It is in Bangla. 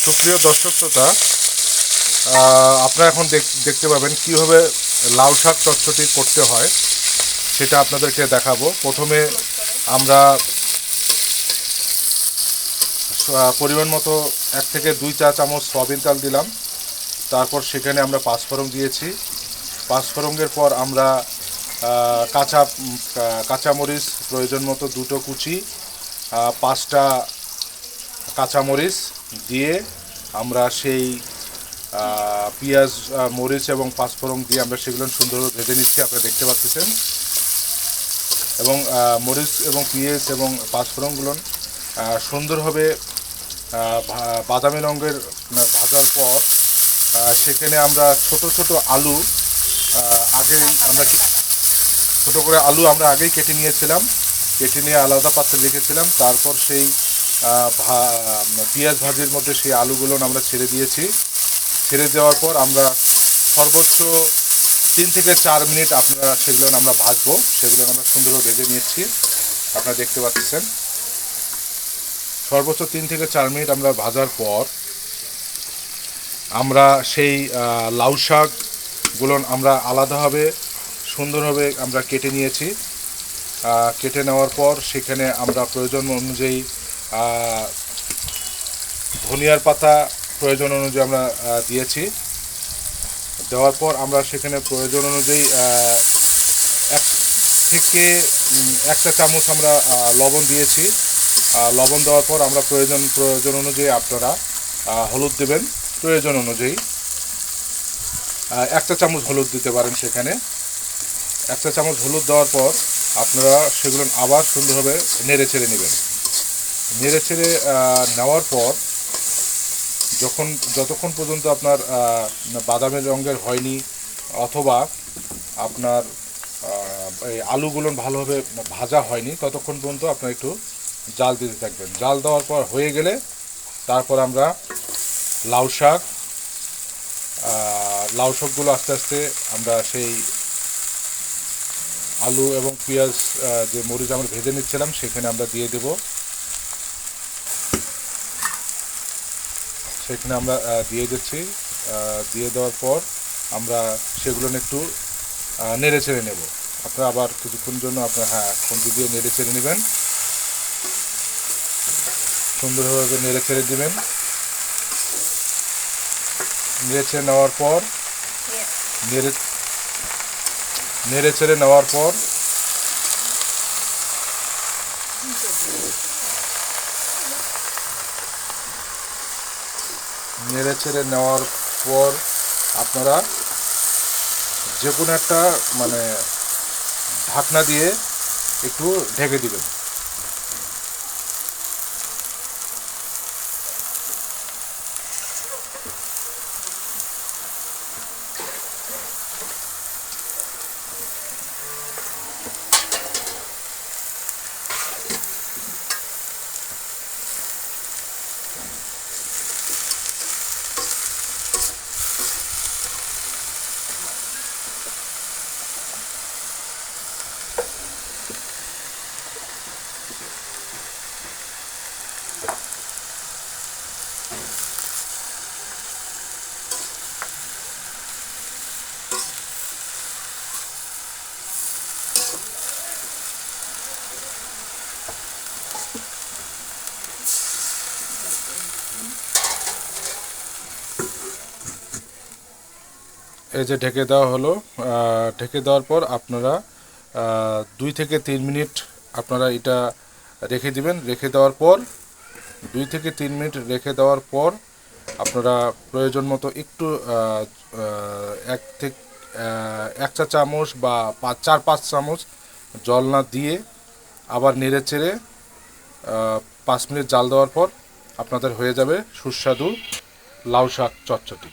সুপ্রিয় দর্শক শ্রোতা, আপনারা এখন দেখতে পাবেন কীভাবে লাউ শাক চটচটি করতে হয় সেটা আপনাদেরকে দেখাবো। প্রথমে আমরা পরিমাণ মতো 1 থেকে 2 চা চামচ সয়াবিন তেল দিলাম। তারপর সেখানে আমরা পাঁচফোড়ন দিয়েছি। পাঁচফোড়নের পর আমরা কাঁচামরিচ প্রয়োজন মতো 2টো কুচি, 5টা কাঁচামরিচ দিয়ে আমরা সেই পেঁয়াজ, মরিচ এবং পাঁচফোড়ন দিয়ে আমরা সেগুলো সুন্দরভাবে ভেজে নিচ্ছি, আপনারা দেখতে পাচ্ছেন। এবং মরিচ এবং পেঁয়াজ এবং পাঁচফোড়নগুলো সুন্দরভাবে বাদামি রঙের ভাজার পর সেখানে আমরা ছোট ছোট আলু আগেই আমরা ছোটো করে আলু আমরা আগেই কেটে নিয়েছিলাম, কেটে নিয়ে আলাদা পাত্রে রেখেছিলাম। তারপর সেই পেঁয়াজ ভাজির মধ্যে সেই আলুগুলো আমরা ছেড়ে দিয়েছি। ছেড়ে দেওয়ার পর আমরা সর্বোচ্চ 3 থেকে 4 মিনিট সেগুলো আমরা ভাজবো। সেগুলো আমরা সুন্দরভাবে ভেজে নিচ্ছি, আপনারা দেখতে পাচ্ছেন। সর্বোচ্চ 3 থেকে 4 মিনিট আমরা ভাজার পর আমরা সেই লাউ শাকগুলো আমরা আলাদাভাবে সুন্দরভাবে আমরা কেটে নিয়েছি। কেটে নেওয়ার পর সেখানে আমরা প্রয়োজন অনুযায়ী ধনিয়ার পাতা প্রয়োজন অনুযায়ী আমরা দিয়েছি। দেওয়ার পর আমরা সেখানে প্রয়োজন অনুযায়ী 1 থেকে 1 চা চামচ আমরা লবণ দিয়েছি। লবণ দেওয়ার পর আমরা প্রয়োজন অনুযায়ী আপনারা হলুদ দেবেন। প্রয়োজন অনুযায়ী 1 চা চামচ হলুদ দিতে পারেন। সেখানে 1 চা চামচ হলুদ দেওয়ার পর আপনারা সেগুলো আবার সুন্দরভাবে নেড়ে ছেড়ে নেবেন। নেড়ে ছেড়ে নেওয়ার পর যতক্ষণ পর্যন্ত আপনার বাদামি রঙের হয়নি অথবা আপনার এই আলুগুলো ভালোভাবে ভাজা হয়নি, ততক্ষণ পর্যন্ত আপনারা একটু জাল দিতে থাকবেন। জাল দেওয়ার পর হয়ে গেলে তারপর আমরা লাউ শাকগুলো আস্তে আস্তে আমরা সেই আলু এবং পেঁয়াজ যে মরিচ আমরা ভেজে নিচ্ছিলাম সেখানে আমরা দিয়ে দেব। সেখানে আমরা দিয়ে দিচ্ছি। দিয়ে দেওয়ার পর আমরা সেগুলো একটু নেড়ে ছেড়ে নেব। আপনারা আবার কিছুক্ষণ জন্য খুন্তি দিয়ে নেড়ে ছেড়ে নেবেন। সুন্দরভাবে নেড়ে ছেড়ে দেবেন। নেড়ে ছেড়ে নেওয়ার পর নেড়ে ছেড়ে নেওয়ার পর আপনারা যে কোনো একটা ঢাকনা দিয়ে একটু ঢেকে দিবেন। এই যে ঢেকে দেওয়া হলো। ঢেকে দেওয়ার পর আপনারা 2 থেকে 3 মিনিট আপনারা এটা রেখে দিবেন। রেখে দেওয়ার পর 2 থেকে 3 মিনিট রেখে দেওয়ার পর আপনারা প্রয়োজন মতো একটু 1 চা চামচ বা 4-5 চামচ জল না দিয়ে আবার নেড়ে চেড়ে 5 মিনিট জাল দেওয়ার পর আপনাদের হয়ে যাবে সুস্বাদু লাউ শাক চটচটি।